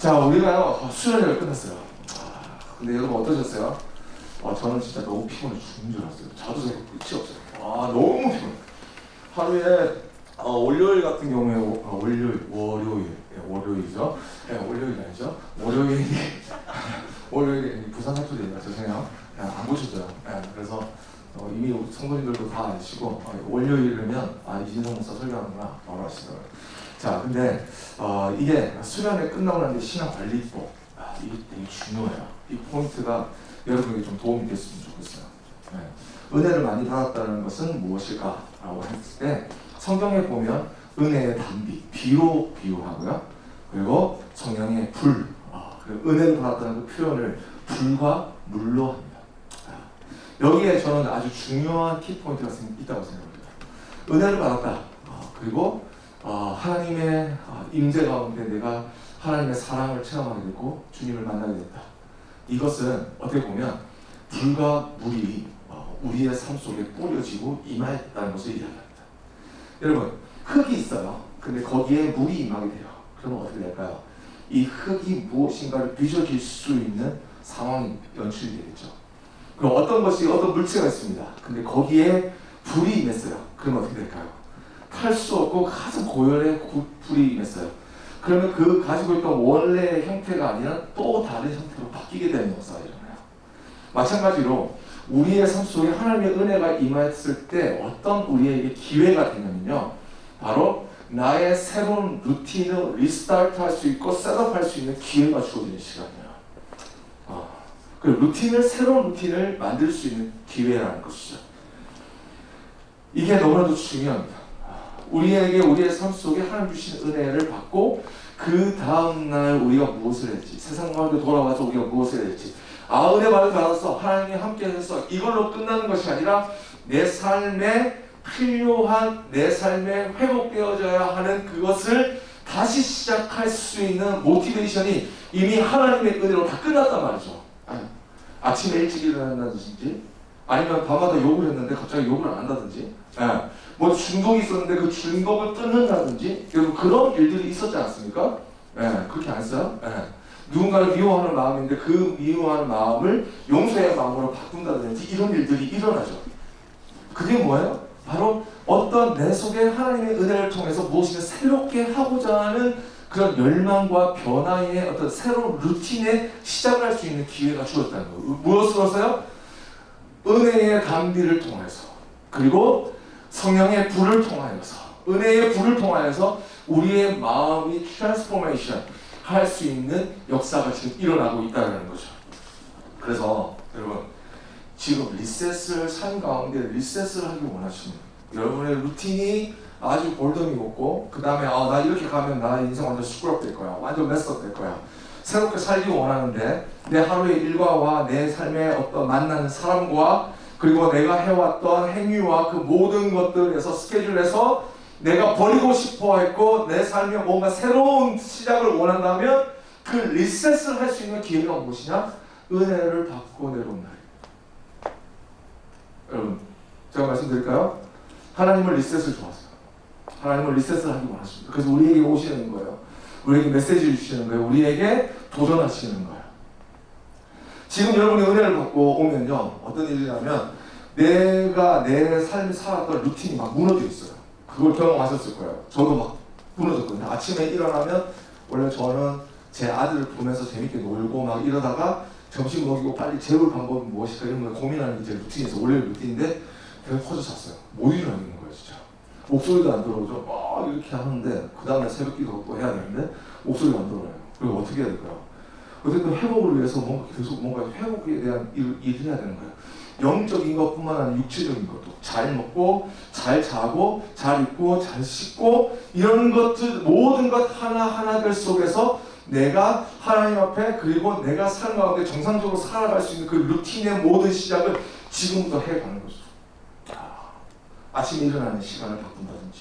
자, 우리가요 수련회가 끝났어요. 근데 여러분 어떠셨어요? 저는 진짜 너무 피곤해 죽는 줄 알았어요. 자도 새고 끝이 없어요. 너무 피곤해. 하루에 월요일 같은 경우에 월요일이죠? 네, 월요일 아니죠? 월요일이 부산 사투리예요. 죄송해요. 안 고쳐져요. 그래서 이미 성도님들도 다 아시고 월요일이면 이진성 목사 설교하는구나 바로 아시더라고요. 자, 근데 이게 수련회 끝나고 나면 신앙관리법 이게 되게 중요해요. 이 포인트가 여러분에게 좀 도움이 됐으면 좋겠어요. 은혜를 많이 받았다는 것은 무엇일까라고 했을 때 성경에 보면 은혜의 단비, 비로 비유하고요. 그리고 성령의 불, 은혜를 받았다는 그 표현을 불과 물로 합니다. 여기에 저는 아주 중요한 키포인트가 있다고 생각합니다. 은혜를 받았다. 그리고 하나님의 임재 가운데 내가 하나님의 사랑을 체험하게 됐고 주님을 만나게 됐다. 이것은 어떻게 보면 불과 물이 우리의 삶 속에 뿌려지고 임하였다는 것을 이야기합니다. 여러분, 흙이 있어요. 근데 거기에 물이 임하게 돼요. 그러면 어떻게 될까요? 이 흙이 무엇인가를 빚어질 수 있는 상황이 연출이 되겠죠. 그럼 어떤 물체가 있습니다. 근데 거기에 불이 임했어요. 그러면 어떻게 될까요? 탈 수 없고 가장 고열의 불이 임했어요. 그러면 그 가지고 있던 원래의 형태가 아니라 또 다른 형태로 바뀌게 되는 역사가 일어나요. 마찬가지로 우리의 삶 속에 하나님의 은혜가 임했을 때 어떤 우리에게 기회가 되냐면요, 바로 나의 새로운 루틴을 리스타트 할 수 있고 셋업할 수 있는 기회가 주어지는 시간이에요. 그 새로운 루틴을 만들 수 있는 기회라는 것이죠. 이게 너무나도 중요합니다. 우리의 삶 속에 하나님 주신 은혜를 받고 그 다음날 우리가 무엇을 했지, 세상 가운데 돌아와서 우리가 무엇을 했지, 은혜 받아서 하나님이 함께 해서 이걸로 끝나는 것이 아니라 내 삶에 필요한, 내 삶에 회복되어져야 하는 그것을 다시 시작할 수 있는 모티베이션이 이미 하나님의 은혜로 다 끝났단 말이죠. 아침에 일찍 일어난다든지 아니면 밤마다 욕을 했는데 갑자기 욕을 안 한다든지, 뭐 중독이 있었는데 그 중독을 끊는다든지, 그런 일들이 있었지 않습니까? 그렇게 안 했어요? 누군가를 미워하는 마음인데 그 미워하는 마음을 용서의 마음으로 바꾼다든지 이런 일들이 일어나죠. 그게 뭐예요? 바로 어떤 내 속에 하나님의 은혜를 통해서 무엇인가 새롭게 하고자 하는 그런 열망과 변화의 어떤 새로운 루틴에 시작을 할 수 있는 기회가 주어졌다는 거예요. 무엇으로서요? 은혜의 단비를 통해서, 그리고 성령의 불을 통하여서, 은혜의 불을 통하여서 우리의 마음이 트랜스포메이션 할 수 있는 역사가 지금 일어나고 있다는 거죠. 그래서 여러분, 지금 리셋을 삶 가운데 리셋을 하기 원하십니다. 여러분의 루틴이 아주 볼덤이 없고 그 다음에 나 이렇게 가면 나 인생 완전 시끄럽될 거야, 완전 메스업 될 거야, 새롭게 살기 원하는데 내 하루의 일과와 내 삶의 어떤 만나는 사람과 그리고 내가 해왔던 행위와 그 모든 것들에서 스케줄에서 내가 버리고 싶어 했고 내 삶에 뭔가 새로운 시작을 원한다면 그 리셋을 할 수 있는 기회가 무엇이냐? 은혜를 받고 내려온 날입니다. 여러분, 제가 말씀드릴까요? 하나님은 리셋을 좋아하세요. 하나님은 리셋을 하기 원하십니다. 그래서 우리에게 오시는 거예요. 우리에게 메시지를 주시는 거예요. 우리에게 도전하시는 거예요. 지금 여러분이 은혜를 받고 오면요, 어떤 일이냐면 내가 내 삶에 살았던 루틴이 막 무너져 있어요. 그걸 경험하셨을 거예요. 저도 막 무너졌거든요. 아침에 일어나면 원래 저는 제 아들을 보면서 재밌게 놀고 막 이러다가 점심 먹이고 빨리 재울 방법이 무엇일까 이런 걸 고민하는 게 제 루틴이었어요. 원래 루틴인데 배가 퍼져 잤어요. 못 일어나는 거예요, 진짜. 목소리도 안 들어오죠. 막 이렇게 하는데 그 다음에 새벽 기도 또 해야 되는데 목소리가 안 들어와요. 그리고 어떻게 해야 될까요? 어쨌든 회복을 위해서 뭔가 회복에 대한 일을 해야 되는 거예요. 영적인 것뿐만 아니라 육체적인 것도 잘 먹고 잘 자고 잘 입고 잘 씻고 이런 것들 모든 것 하나하나들 속에서 내가 하나님 앞에 그리고 내가 삶 가운데 정상적으로 살아갈 수 있는 그 루틴의 모든 시작을 지금부터 해가는 거죠. 아침에 일어나는 시간을 바꾼다든지,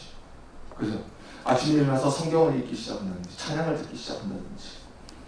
그죠? 아침에 일어나서 성경을 읽기 시작한다든지 찬양을 듣기 시작한다든지,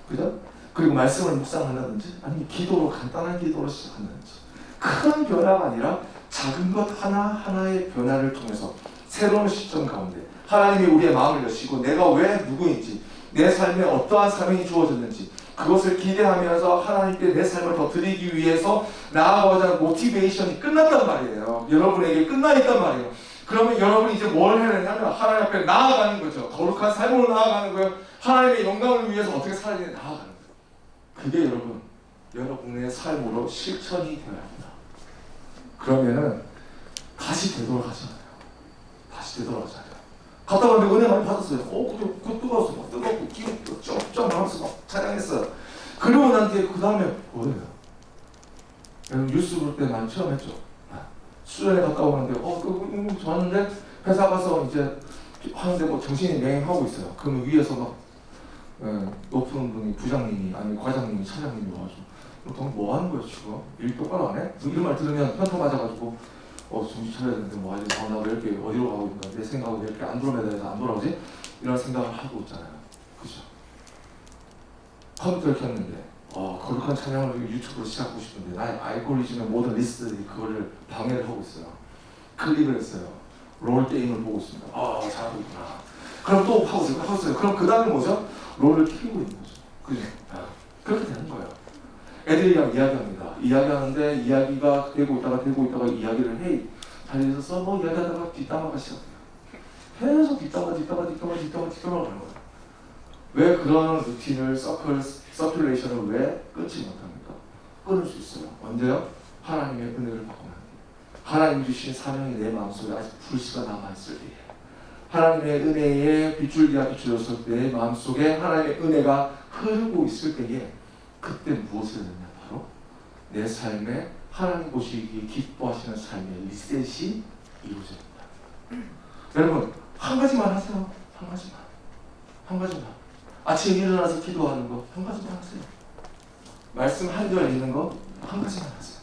그죠? 그리고 말씀을 묵상한다든지 아니면 기도로 간단한 기도로 시작한다든지, 큰 변화가 아니라 작은 것 하나하나의 변화를 통해서 새로운 시점 가운데 하나님이 우리의 마음을 여시고 내가 왜 누구인지, 내 삶에 어떠한 사명이 주어졌는지 그것을 기대하면서 하나님께 내 삶을 더 드리기 위해서 나아가고자 하는 모티베이션이 끝났단 말이에요. 여러분에게 끝나 있단 말이에요. 그러면 여러분이 이제 뭘 해야 되냐면 하나님 앞에 나아가는 거죠. 거룩한 삶으로 나아가는 거예요. 하나님의 영광을 위해서 어떻게 살아야 되는지 나아가는 거예요. 그게 여러분의 삶으로 실천이 되어야 합니다. 그러면은 다시 되돌아가잖아요. 다시 되돌아가잖아요. 갔다 왔는데 은혜 많이 받았어요. 그래, 뜨거웠어. 막 뜨겁고 기름도 쩍쩍 나면서 막 찬양했어요. 그러고 난 뒤에 그 다음에 뭐예요? 여러분 뉴스 볼 때 많이 체험했죠. 수련회 갔다 오는데 좋았는데 회사 가서 이제 하는데 뭐 정신이 맹하고 있어요. 그러면 위에서 막 높은 분이 부장님이 아니 과장님이 차장님이 와가지고 너 뭐 하는 거야 지금? 일 똑바로 안 해? 이런 말 들으면 현타 맞아가지고 정신 차려야 되는데 뭐 아직 나 왜 이렇게 어디로 가고 있는가 내 생각은 왜 이렇게 안드로메다에서 안 돌아오지? 이런 생각을 하고 있잖아요. 그죠? 컴퓨터를 켰는데 거룩한 찬양을 유튜브로 시작하고 싶은데 나의 알고리즘의 모든 리스트들이 그거를 방해를 하고 있어요. 클릭을 했어요. 롤 게임을 보고 있습니다. 잘하고 있구나. 그럼 또 하고 있어요. 그럼 그 다음에 뭐죠? 롤을 키우고 있는 거죠. 그죠? 그렇게 되는 거예요. 애들이랑 이야기합니다. 이야기하는데 이야기가 되고 있다가 이야기를 해. 자리에 있어서 뭐 이야기하다가 뒷담화가 시작돼요. 계속 뒷담화 가는 거예요. 왜 그런 루틴을 서큘레이션을 왜 끊지 못합니까? 끊을 수 있어요. 언제요? 하나님의 은혜를 받고 난 뒤에. 하나님 주신 사명이 내 마음속에 아직 불씨가 남아있을 때에 하나님의 은혜에 빗줄기가 비춰져서 내 마음속에 하나님의 은혜가 흐르고 있을 때에 그때 무엇을 했냐? 바로 내 삶에 하나님 보시기에 기뻐하시는 삶의 리셋이 이루어집니다. 여러분 한 가지만 하세요. 한 가지만. 아침에 일어나서 기도하는 거 한 가지만 하세요. 말씀 한 절 읽는 거 한 가지만 하세요.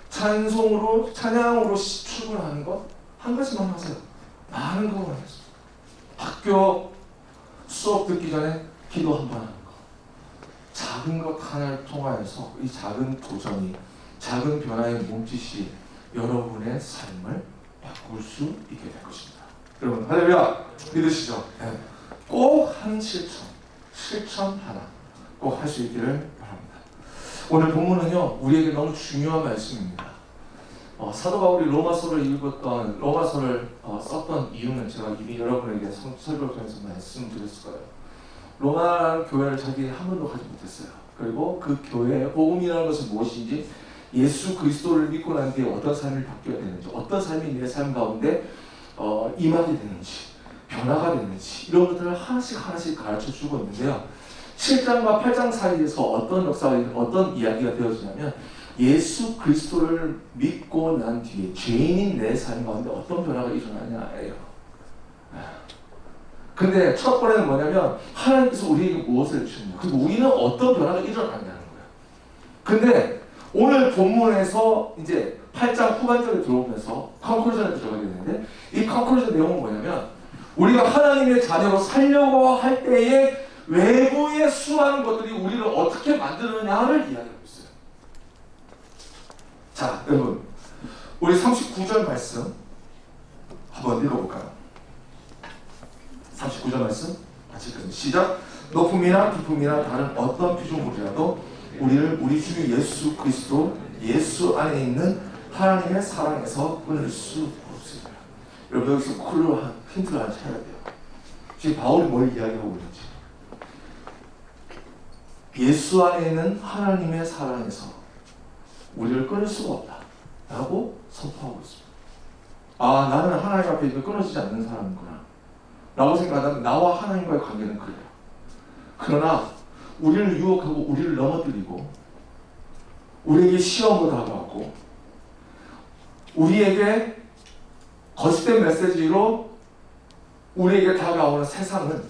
찬양으로 출근하는 거 한 가지만 하세요. 많은 거만 하세요. 학교 수업 듣기 전에 기도 한 번 하는 거. 작은 것 하나를 통하여서 이 작은 도전이 작은 변화의 몸짓이 여러분의 삶을 바꿀 수 있게 될 것입니다. 여러분 할렐루야 믿으시죠? 네. 꼭 한 실천 하나 꼭 할 수 있기를 바랍니다. 오늘 본문은요 우리에게 너무 중요한 말씀입니다. 사도 바울이 로마서를 썼던 이유는 제가 이미 여러분에게 설교를 통해서 말씀드렸을 거예요. 로마 교회를 자기 한 번도 가지 못했어요. 그리고 그 교회의 복음이라는 것은 무엇인지 예수 그리스도를 믿고 난 뒤에 어떤 삶을 바뀌어야 되는지 어떤 삶이 내 삶 가운데 임하게 되는지 변화가 되는지 이런 것들을 하나씩 가르쳐주고 있는데요. 7장과 8장 사이에서 어떤 역사가 어떤 이야기가 되어지냐면 예수 그리스도를 믿고 난 뒤에 죄인인 내 삶 가운데 어떤 변화가 일어나냐예요. 근데 첫 번째는 뭐냐면 하나님께서 우리에게 무엇을 주셨냐 그리고 우리는 어떤 변화가 일어나냐는 거예요. 근데 오늘 본문에서 이제 8장 후반절에 들어오면서 컨클루전에 들어가게 되는데 이 컨클루전 내용은 뭐냐면 우리가 하나님의 자녀로 살려고 할 때에 외부의 수많은 것들이 우리를 어떻게 만드느냐를 이야기하고 있어요. 자, 여러분 우리 39절 말씀 한번 읽어볼까요? 39절 말씀 같이 읽습니다. 시작. 높음이나 깊음이나 다른 어떤 피조물이라도 우리를 우리 주 예수 그리스도 예수 안에 있는 하나님의 사랑에서 끊을 수 없습니다. 여러분 여기서 쿨로 힌트를 하나 찾아야 돼요. 지금 바울이 뭘 이야기하고 있는지. 예수 안에 있는 하나님의 사랑에서 우리를 끊을 수가 없다 라고 선포하고 있습니다. 나는 하나님 앞에 끊어지지 않는 사람이구나 라고 생각하면 나와 하나님과의 관계는 그래요. 그러나 우리를 유혹하고 우리를 넘어뜨리고 우리에게 시험을 다가오고 우리에게 거짓된 메시지로 우리에게 다가오는 세상은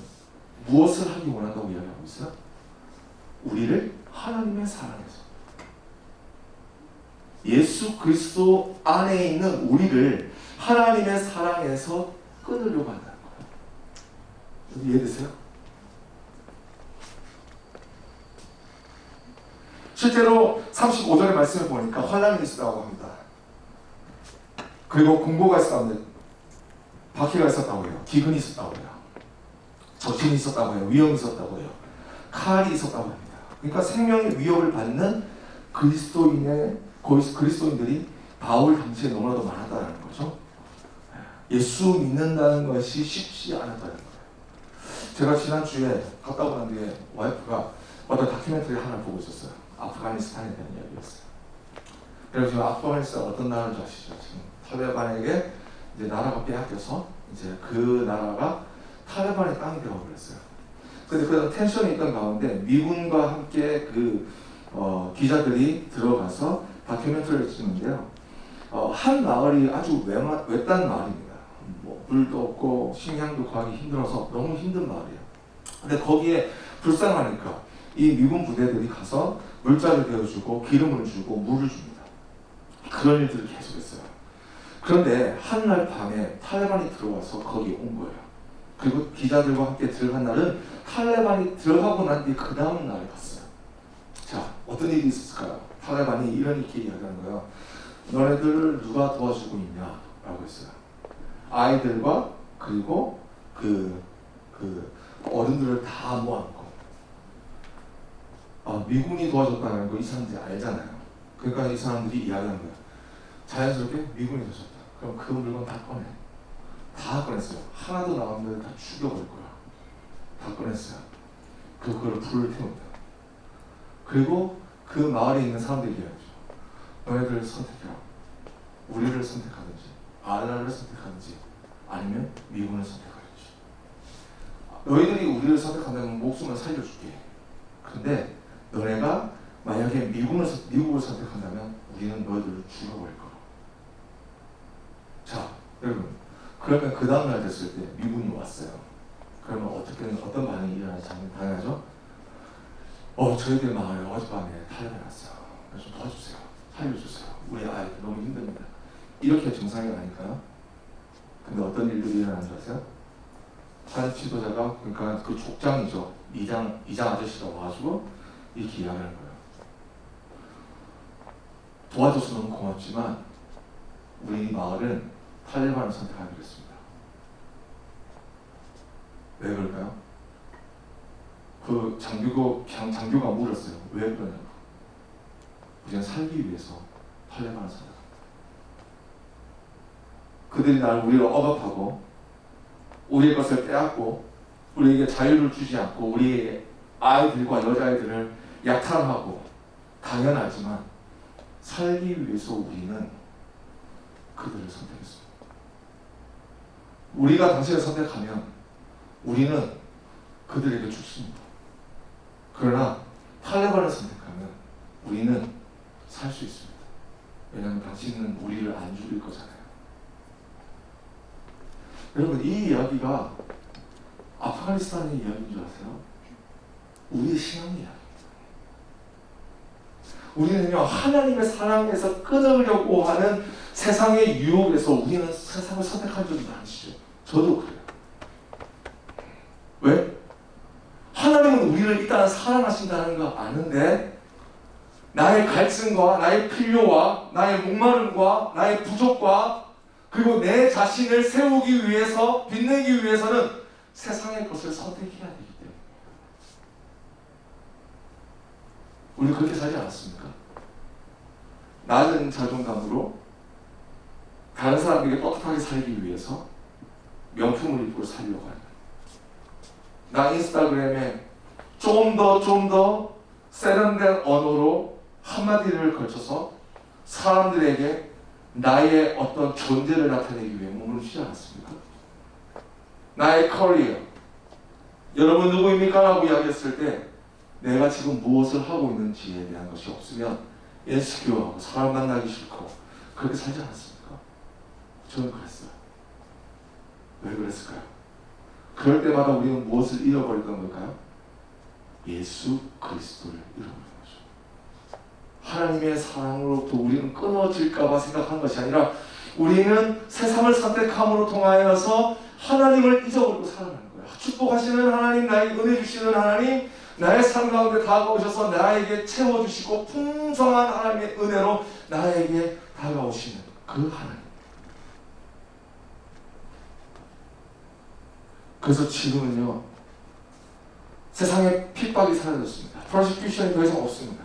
무엇을 하기 원한다고 이야기하고 있어요? 우리를 하나님의 사랑에서 예수 그리스도 안에 있는 우리를 하나님의 사랑에서 끊으려고 한다는 거예요. 이해되세요? 실제로 35절의 말씀을 보니까 환란이 있었다고 합니다. 그리고 공고가 있었다고 해요. 박해가 있었다고 해요. 기근이 있었다고 해요. 적신이 있었다고 해요. 위험이 있었다고 해요. 칼이 있었다고 합니다. 그러니까 생명의 위협을 받는 그리스도인들이 바울 당시에 너무나도 많았다는 거죠. 예수 믿는다는 것이 쉽지 않았다는 거예요. 제가 지난주에 갔다 오고 난 뒤에 와이프가 어떤 다큐멘터리 하나 보고 있었어요. 아프가니스탄에 대한 이야기였어요. 그래서 지금 아프가니스탄 어떤 나라인지 아시죠? 지금 탈레반에게 이제 나라가 빼앗겨서 이제 그 나라가 탈레반의 땅이 되어 버렸어요. 근데 그 텐션이 있던 가운데 미군과 함께 기자들이 들어가서 다큐멘터리를 찍는데요. 한 마을이 아주 외딴 마을입니다. 뭐 물도 없고 식량도 구하기 힘들어서 너무 힘든 마을이에요. 근데 거기에 불쌍하니까 이 미군 부대들이 가서 물자를 데워주고 기름을 주고 물을 줍니다. 그런 일들을 계속했어요. 그런데 한날 밤에 탈레반이 들어와서 거기에 온 거예요. 그리고 기자들과 함께 들어간 날은 탈레반이 들어가고 난 뒤 그 다음 날에 갔어요. 자, 어떤 일이 있었을까요? 탈레반이 이렇게 이야기하는 거예요. 너네들 누가 도와주고 있냐? 라고 했어요. 아이들과 그리고 그 어른들을 다 모아놓고 미군이 도와줬다는 거 이 사람들이 알잖아요. 그러니까 이 사람들이 이야기하는 거예요. 자연스럽게 미군이 도와줬다. 그럼 그 물건 다 꺼내. 다 꺼냈어요. 하나도 남으면 다 죽여버릴 거야. 다 꺼냈어요. 그걸 불을 태운다. 그리고 그 마을에 있는 사람들이 이야기하죠. 너희들 선택해라. 우리를 선택하든지 알라를 선택하든지 아니면 미군을 선택하든지. 너희들이 우리를 선택한다면 목숨을 살려줄게. 그런데 너네가 만약에 미국을 선택한다면 우리는 너희들을 죽여버릴 거야. 자, 여러분, 그러면 그 다음날 됐을 때 미군이 왔어요. 그러면 어떤 반응이 일어나는지 당연하죠? 저희들 마을에 어젯밤에 탈레반이 왔어요. 좀 도와주세요. 살려주세요. 우리 아이들 너무 힘듭니다. 이렇게 정상이 아닐까요? 근데 어떤 일들이 일어나는 줄 아세요? 한 지도자가, 그러니까 그 족장이죠. 이장 아저씨가 와가지고 이렇게 이야기하는 거예요. 도와줘서 너무 고맙지만 우리 마을은 탈레반을 선택하기로 했습니다. 왜 그럴까요? 그 장교가 물었어요. 왜 그러냐고. 우리는 살기 위해서 탈레반을 선택합니다. 그들이 우리를 억압하고 우리의 것을 빼앗고 우리에게 자유를 주지 않고 우리의 아이들과 여자아이들을 약탈하고 당연하지만 살기 위해서 우리는 그들을 선택했습니다. 우리가 당신을 선택하면 우리는 그들에게 죽습니다. 그러나 탈레반을 선택하면 우리는 살 수 있습니다. 왜냐하면 당신은 우리를 안 죽일 거잖아요. 여러분, 이 이야기가 아프가니스탄의 이야기인 줄 아세요? 우리의 신앙의 이야기입니다. 우리는요, 하나님의 사랑에서 끊으려고 하는 세상의 유혹에서 우리는 세상을 선택한 적이 많으시죠. 저도 그래요. 왜? 하나님은 우리를 일단 사랑하신다는 거 아는데 나의 갈증과 나의 필요와 나의 목마름과 나의 부족과 그리고 내 자신을 세우기 위해서, 빛내기 위해서는 세상의 것을 선택해야 되기 때문에. 우리 그렇게 살지 않았습니까? 낮은 자존감으로 다른 사람에게 떳떳하게 살기 위해서 명품을 입고 살려고 하는. 나 인스타그램에 좀 더 세련된 언어로 한마디를 걸쳐서 사람들에게 나의 어떤 존재를 나타내기 위해 몸을 쉬지 않았습니까? 나의 커리어, 여러분 누구입니까? 라고 이야기했을 때 내가 지금 무엇을 하고 있는지에 대한 것이 없으면 인스큐어하고 사람 만나기 싫고 그렇게 살지 않았습니까? 저는 그랬어요. 왜 그랬을까요? 그럴 때마다 우리는 무엇을 잃어버렸던 걸까요? 예수 그리스도를 잃어버린 거죠. 하나님의 사랑으로부터 우리는 끊어질까봐 생각한 것이 아니라 우리는 세상을 선택함으로 통하여서 하나님을 잊어버리고 살아가는 거예요. 축복하시는 하나님, 나에게 은혜 주시는 하나님, 나의 삶 가운데 다가오셔서 나에게 채워주시고 풍성한 하나님의 은혜로 나에게 다가오시는 그 하나님. 그래서 지금은요, 세상에 핍박이 사라졌습니다. 프로시큐션이 더 이상 없습니다.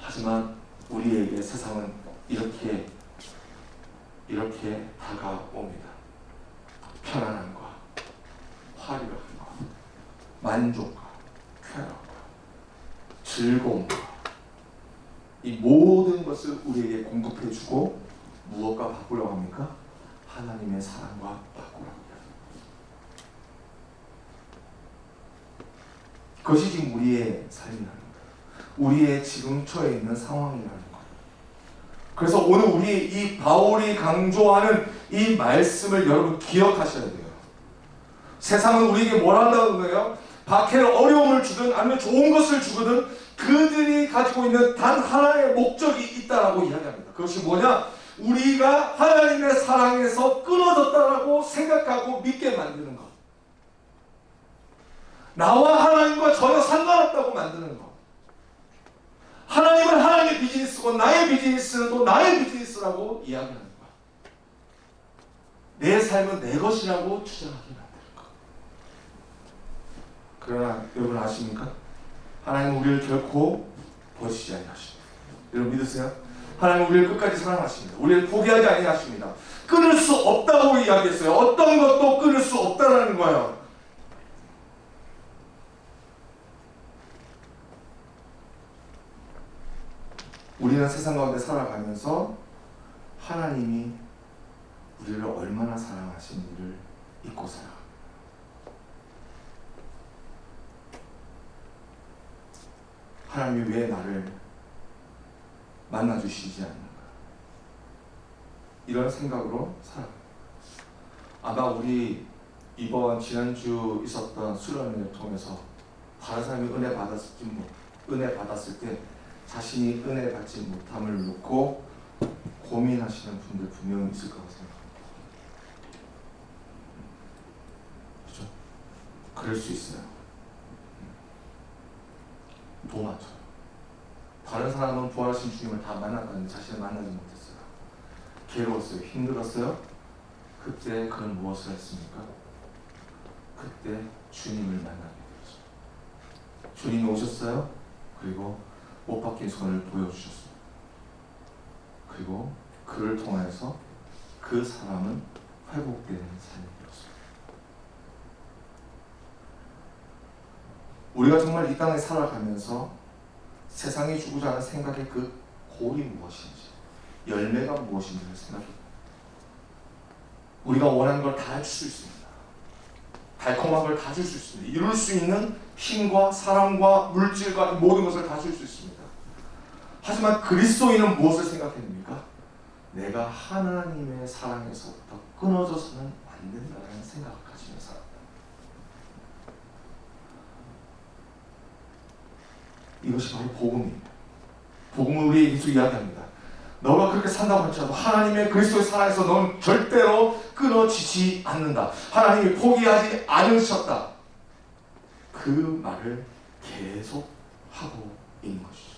하지만 우리에게 세상은 이렇게 다가옵니다. 편안함과 화려함과 만족과 쾌락과 즐거움과 이 모든 것을 우리에게 공급해주고 무엇과 바꾸려고 합니까? 하나님의 사랑과 바꾸려고 합니다. 그것이 지금 우리의 삶이라는 거예요. 우리의 지금 처해 있는 상황이라는 거예요. 그래서 오늘 우리 이 바울이 강조하는 이 말씀을 여러분 기억하셔야 돼요. 세상은 우리에게 뭘 한다는 거예요? 박해를 어려움을 주든 아니면 좋은 것을 주거든 그들이 가지고 있는 단 하나의 목적이 있다라고 이야기합니다. 그것이 뭐냐? 우리가 하나님의 사랑에서 끊어졌다라고 생각하고 믿게 만드는 것. 나와 하나님과 전혀 상관없다고 만드는 것. 하나님은 하나님의 비즈니스고 나의 비즈니스는 또 나의 비즈니스라고 이야기하는 거야. 내 삶은 내 것이라고 주장하게 만드는 것. 그러나 여러분 아십니까? 하나님은 우리를 결코 버리시지 아니하십니다. 여러분 믿으세요? 하나님은 우리를 끝까지 사랑하십니다. 우리를 포기하지 아니하십니다. 끊을 수 없다고 이야기했어요. 어떤 것도 끊을 수 없다라는 거예요. 우리는 세상 가운데 살아가면서 하나님이 우리를 얼마나 사랑하시는지를 잊고 살아갑니다. 하나님이 왜 나를 만나주시지 않는가? 이런 생각으로 살아갑니다. 아마 우리 이번 지난주 있었던 수련회를 통해서 다른 사람이 은혜 받았을 때 자신이 은혜 받지 못함을 놓고 고민하시는 분들 분명히 있을 거라고 생각합니다. 그렇죠? 그럴 수 있어요. 도마처럼 다른 사람은 부활하신 주님을 다 만났다는데 자신을 만나지 못했어요. 괴로웠어요. 힘들었어요. 그때 그는 무엇을 했습니까? 그때 주님을 만나게 되었어요. 주님이 오셨어요. 그리고 못 박힌 손을 보여주셨습니다. 그리고 그를 통해서 그 사람은 회복되는 삶이 되었습니다. 우리가 정말 이 땅에 살아가면서 세상이 주고자 하는 생각의 그 골이 무엇인지, 열매가 무엇인지를 생각해요. 우리가 원하는 걸 다 줄 수 있습니다. 달콤한 걸 다 줄 수 있습니다. 이룰 수 있는 힘과 사랑과 물질과 모든 것을 다 줄 수 있습니다. 하지만 그리스도인은 무엇을 생각합니까? 내가 하나님의 사랑에서부터 끊어져서는 안 된다는 생각을 가지며 살아갑니다. 이것이 바로 복음입니다. 복음은 우리에게 계속 이야기합니다. 너가 그렇게 산다고 할지라도 하나님의 그리스도의 사랑에서 너는 절대로 끊어지지 않는다. 하나님이 포기하지 않으셨다. 그 말을 계속 하고 있는 것이죠.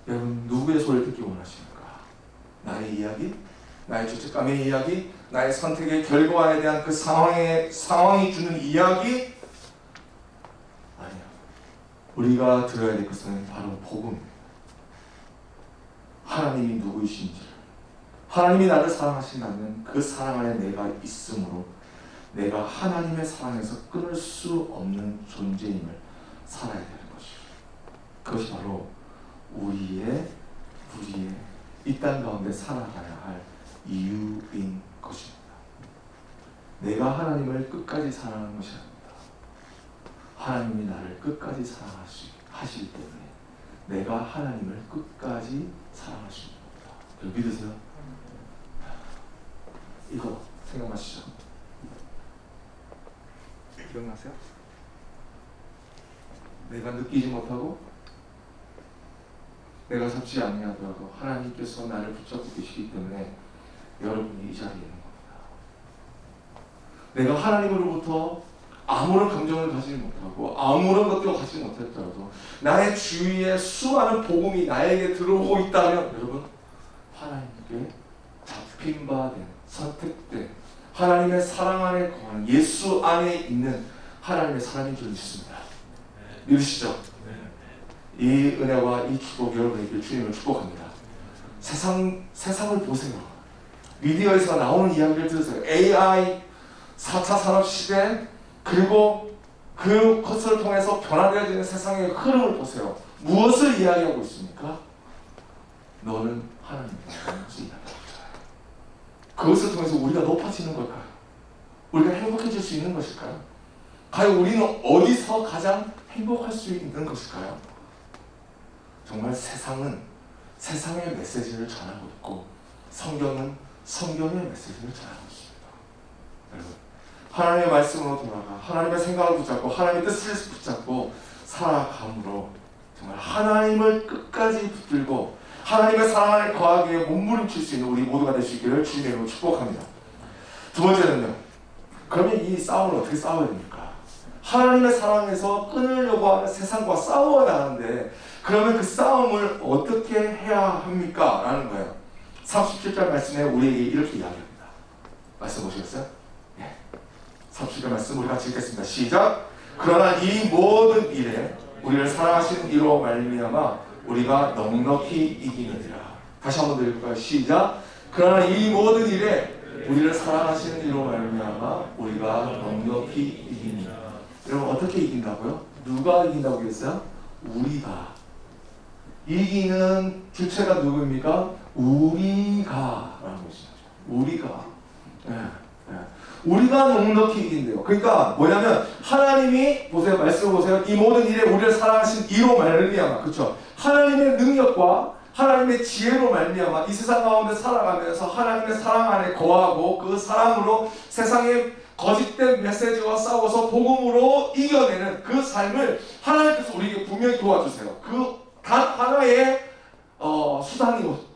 여러분 누구의 소리를 듣기 원하십니까? 나의 이야기? 나의 죄책감의 이야기? 나의 선택의 결과에 대한 그 상황이 주는 이야기? 아니야. 우리가 들어야 될 것은 바로 복음입니다. 하나님이 누구이신지를, 하나님이 나를 사랑하신다면 그 사랑 안에 내가 있으므로 내가 하나님의 사랑에서 끊을 수 없는 존재임을 살아야 되는 것이죠. 그것이 바로 우리의 이 땅 가운데 살아가야 할 이유인 것입니다. 내가 하나님을 끝까지 사랑하는 것이 아닙니다. 하나님이 나를 끝까지 사랑하시기 때문에 내가 하나님을 끝까지 사랑하십니다. 믿으세요? 이거 생각나시죠? 기억나세요? 내가 느끼지 못하고 내가 잡지 아니하더라도 하나님께서 나를 붙잡고 계시기 때문에 여러분이 이 자리에 있는 겁니다. 내가 하나님으로부터 아무런 감정을 가지지 못하고 아무런 것도 가지지 못했더라도 나의 주위에 수많은 복음이 나에게 들어오고 있다면 여러분 하나님께 잡힌 바 된, 선택된 하나님의 사랑 안에 거하는 예수 안에 있는 하나님의 사람인 줄 믿습니다. 믿으시죠? 이 은혜와 이 축복 여러분에게 주님을 축복합니다. 세상을 보세요. 미디어에서 나오는 이야기를 들으세요. AI 4차 산업시대, 그리고 그것을 통해서 변화되어지는 세상의 흐름을 보세요. 무엇을 이야기하고 있습니까? 너는 하나님의 자녀지 이야기하고 있잖아요. 그것을 통해서 우리가 높아지는 걸까요? 우리가 행복해질 수 있는 것일까요? 과연 우리는 어디서 가장 행복할 수 있는 것일까요? 정말 세상은 세상의 메시지를 전하고 있고, 성경은 성경의 메시지를 전하고 있습니다. 여러분, 하나님의 말씀으로 돌아가 하나님의 생각을 붙잡고 하나님의 뜻을 붙잡고 살아감으로 정말 하나님을 끝까지 붙들고 하나님의 사랑 안에 거하기 위해 몸부림칠 수 있는 우리 모두가 될 수 있기를 주님의 이름으로 축복합니다. 두 번째는요, 그러면 이 싸움을 어떻게 싸워야 됩니까? 하나님의 사랑에서 끊으려고 하는 세상과 싸워야 하는데, 그러면 그 싸움을 어떻게 해야 합니까? 라는 거예요. 37절 말씀에 우리에게 이렇게 이야기합니다. 말씀 보시겠어요? 네. 37절 말씀 우리 같이 읽겠습니다. 시작! 그러나 이 모든 일에 우리를 사랑하시는 이로 말미암아 우리가 넉넉히 이기느니라. 다시 한번 더 읽을까요? 시작! 그러나 이 모든 일에 우리를 사랑하시는 이로 말미암아 우리가 넉넉히 이기느니라. 여러분, 어떻게 이긴다고요? 누가 이긴다고 했어요? 우리가. 이기는 주체가 누구입니까? 우리가 라는 것이죠. 우리가. 우리가 넉넉히 이긴대요. 그러니까 뭐냐면 하나님이 보세요, 말씀 보세요. 이 모든 일에 우리를 사랑하신 이로 말미암아, 그렇죠? 하나님의 능력과 하나님의 지혜로 말미암아 이 세상 가운데 살아가면서 하나님의 사랑 안에 거하고 그 사랑으로 세상의 거짓된 메시지와 싸워서 복음으로 이겨내는 그 삶을 하나님께서 우리에게 분명히 도와주세요. 그 단 하나의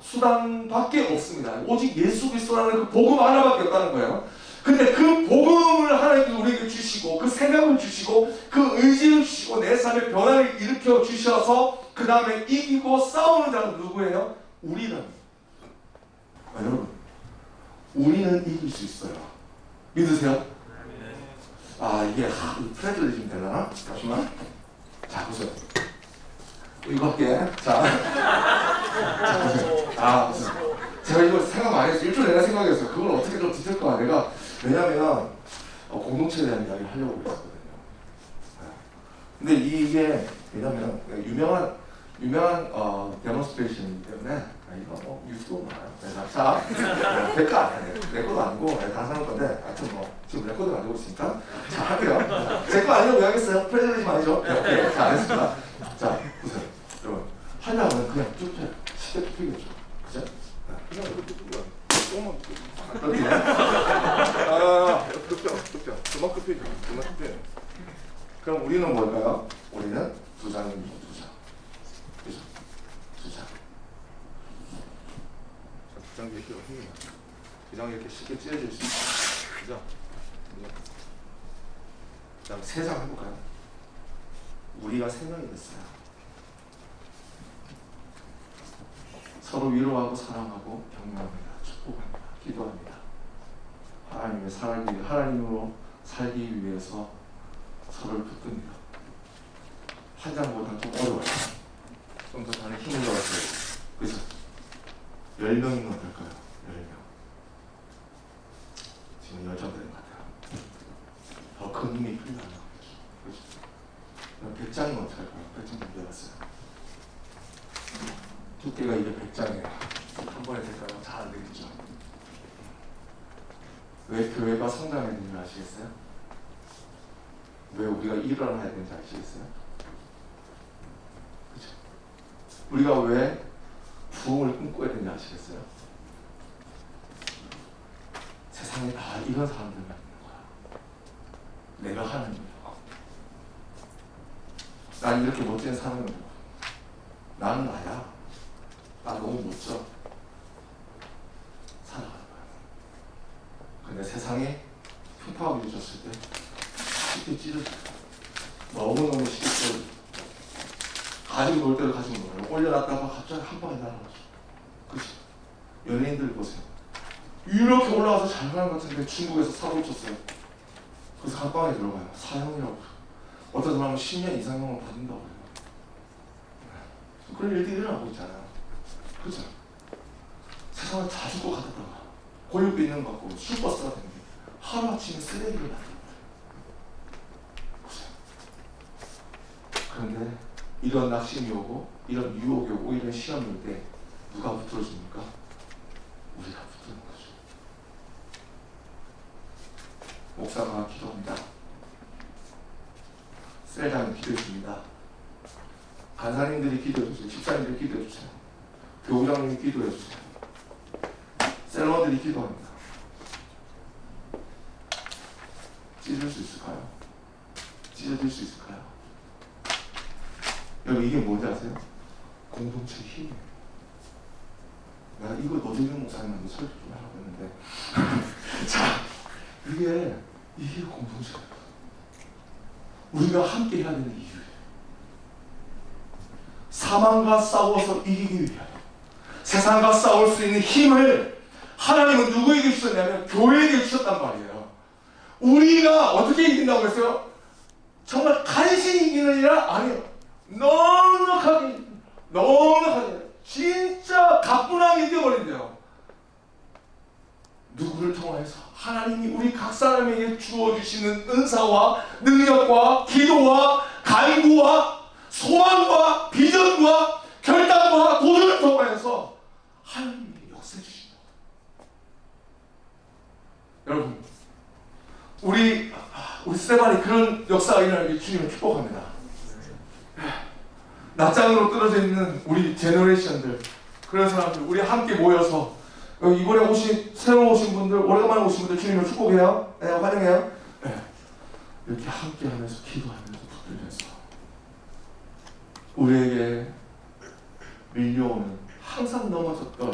수단밖에 없습니다. 오직 예수 그리스도라는 그 복음 하나밖에 없다는 거예요. 근데 그 복음을 하나님께서 우리에게 주시고 그 생각을 주시고 그 의지를 주시고 내 삶의 변화를 일으켜 주셔서 그 다음에 이기고 싸우는 자는 누구예요? 우리는. 여러분, 우리는 이길 수 있어요. 믿으세요? 이게 프레들리즘 되려나? 잠시만. 자, 보세요. 이거 할게. 자, 보세요. 제가 이거 생각 많이 했어요. 일주일 내내 생각했어요. 그걸 어떻게 좀 뒤틀까? 내가, 왜냐면 공동체에 대한 이야기를 하려고 했었거든요. 근데 이게 왜냐면 유명한 데몬스트레이션이기 때문에 이거 유튜브 많아요. 자, 내 거 아니에요. 내 것도 아니고 다른 사람 건데 하여튼 지금 내 것도 가지고 있으니까 자, 할게요. 제 거 아니라고 이야기했어요. 프레젠리즘 아니죠? 네, 자, 알겠습니다. 자, 보세요. 여러분, 하려면 그냥 쭉 해요. 쉽게 좁히겠죠. 그죠? 그냥 조금만 급혀. 그만 급히죠. 그럼 우리는 뭘까요? 우리는 두 장입니다. 그죠? 두 장. 두 장 이렇게 힘이 나죠. 두 장이 이렇게 쉽게 찢어질 수 있어요. 그죠? 그 다음 세 장 해볼까요? 우리가 세 명이 됐어요. 서로 위로하고 사랑하고 격려합니다. 축복합니다. 기도합니다. 하나님으로 살기 위해서 서로를 붙듭니다. 한 장보다는 좀 어려워요. 좀 더 많이 힘을 넣었어요. 그래서 10명이면 어떨까요? 10명. 지금 10장 되는 것 같아요. 더 큰 힘이 필요하다. 그렇죠? 100장이면 어떨까요? 100장 준비해봤어요. 두께가 이게 100장이에요. 한 번에 될까요? 잘 안 되겠죠. 왜 교회가 성장해야 되는지 아시겠어요? 왜 우리가 일어나야 되는지 아시겠어요? 그렇죠? 우리가 왜 부흥을 꿈꿔야 되는지 아시겠어요? 세상에 다 이런 사람들만 있는 거야. 내가 하나님이야. 난 이렇게 멋진 사람이야. 나는 나야. 나 너무 멋져. 살아가는 거야. 근데 세상에 풍파가 이루어졌을 때 쉽게 찢어져. 너무너무 쉽게 찢어져. 가지고 놀 때도 가지고 놀아요. 올려놨다가 갑자기 한 방에 날아가죠. 그치? 연예인들 보세요. 이렇게 올라와서 잘 가는 것 같은데 중국에서 사고 쳤어요. 그래서 한 방에 들어가요. 사형이라고. 어떤 사람은 10년 이상형을 받는다고 해요. 그런 일들이 일어나고 있잖아요. 그죠? 세상을 다 죽고 가다가 고육도 있는 것 같고 슈퍼스타가 되는 게 하루아침에 쓰레기를 만들어요. 그런데 이런 낙심이 오고 이런 유혹이 오고 이런 시험이 올 때 누가 붙들어줍니까? 우리가 붙드는 거죠. 목사가 기도합니다. 셀장이 기도해줍니다. 간사님들이 기도해주세요. 집사님들이 기도해주세요. 교우장님이 기도해주세요. 셀러들이 기도합니다. 찢을 수 있을까요? 찢어질 수 있을까요? 여러분 이게 뭔지 아세요? 공동체의 힘이에요. 내가 이거 노재경 목사님한테 설교 좀 하라고 했는데 자, 이게 공동체예요. 우리가 함께 해야 되는 이유예요. 사망과 싸워서 이기기 위하여 세상과 싸울 수 있는 힘을 하나님은 누구에게 주셨냐면 교회에게 주셨단 말이에요. 우리가 어떻게 이긴다고 했어요? 정말 간신히 이기느니라? 아니요. 넉넉하게 진짜 가뿐하게 이겨버린대요. 누구를 통해서? 하나님이 우리 각 사람에게 주어주시는 은사와 능력과 기도와 간구와 소망과 비전과 결단과 도전을 통해서 하나님이 역사해 주신다. 여러분 우리 스테반이 그런 역사가 일어나길 주님을 축복합니다. 낮장으로 떨어져 있는 우리 제너레이션들, 그런 사람들 우리 함께 모여서 이번에 새로 오신 분들, 오래간만에 오신 분들 주님을 축복해요. 네, 환영해요. 네. 이렇게 함께 하면서 기도하면서 붙들면서 우리에게 밀려오는 항상 넘어졌던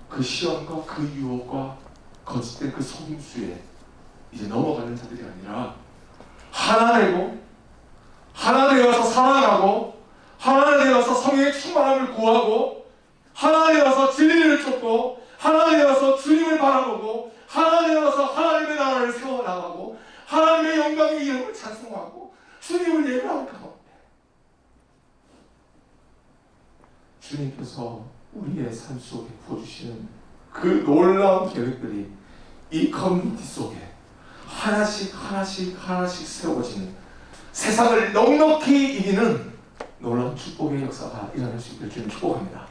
그 시험과 그 유혹과 거짓된 그 속임수에 이제 넘어가는 자들이 아니라 하나 되고 하나 되어서 사랑하고 하나 되어서 성령의 충만함을 구하고 하나 되어서 진리를 쫓고 하나 되어서 주님을 바라보고 하나 되어서 하나님의 나라를 세워나가고 하나님의 영광의 이름을 찬송하고 주님을 예배할 가운데 주님께서 우리의 삶 속에 부어주시는 그 놀라운 계획들이 이 커뮤니티 속에 하나씩 세워지는 세상을 넉넉히 이기는 놀라운 축복의 역사가 일어날 수 있기를 주님 축복합니다.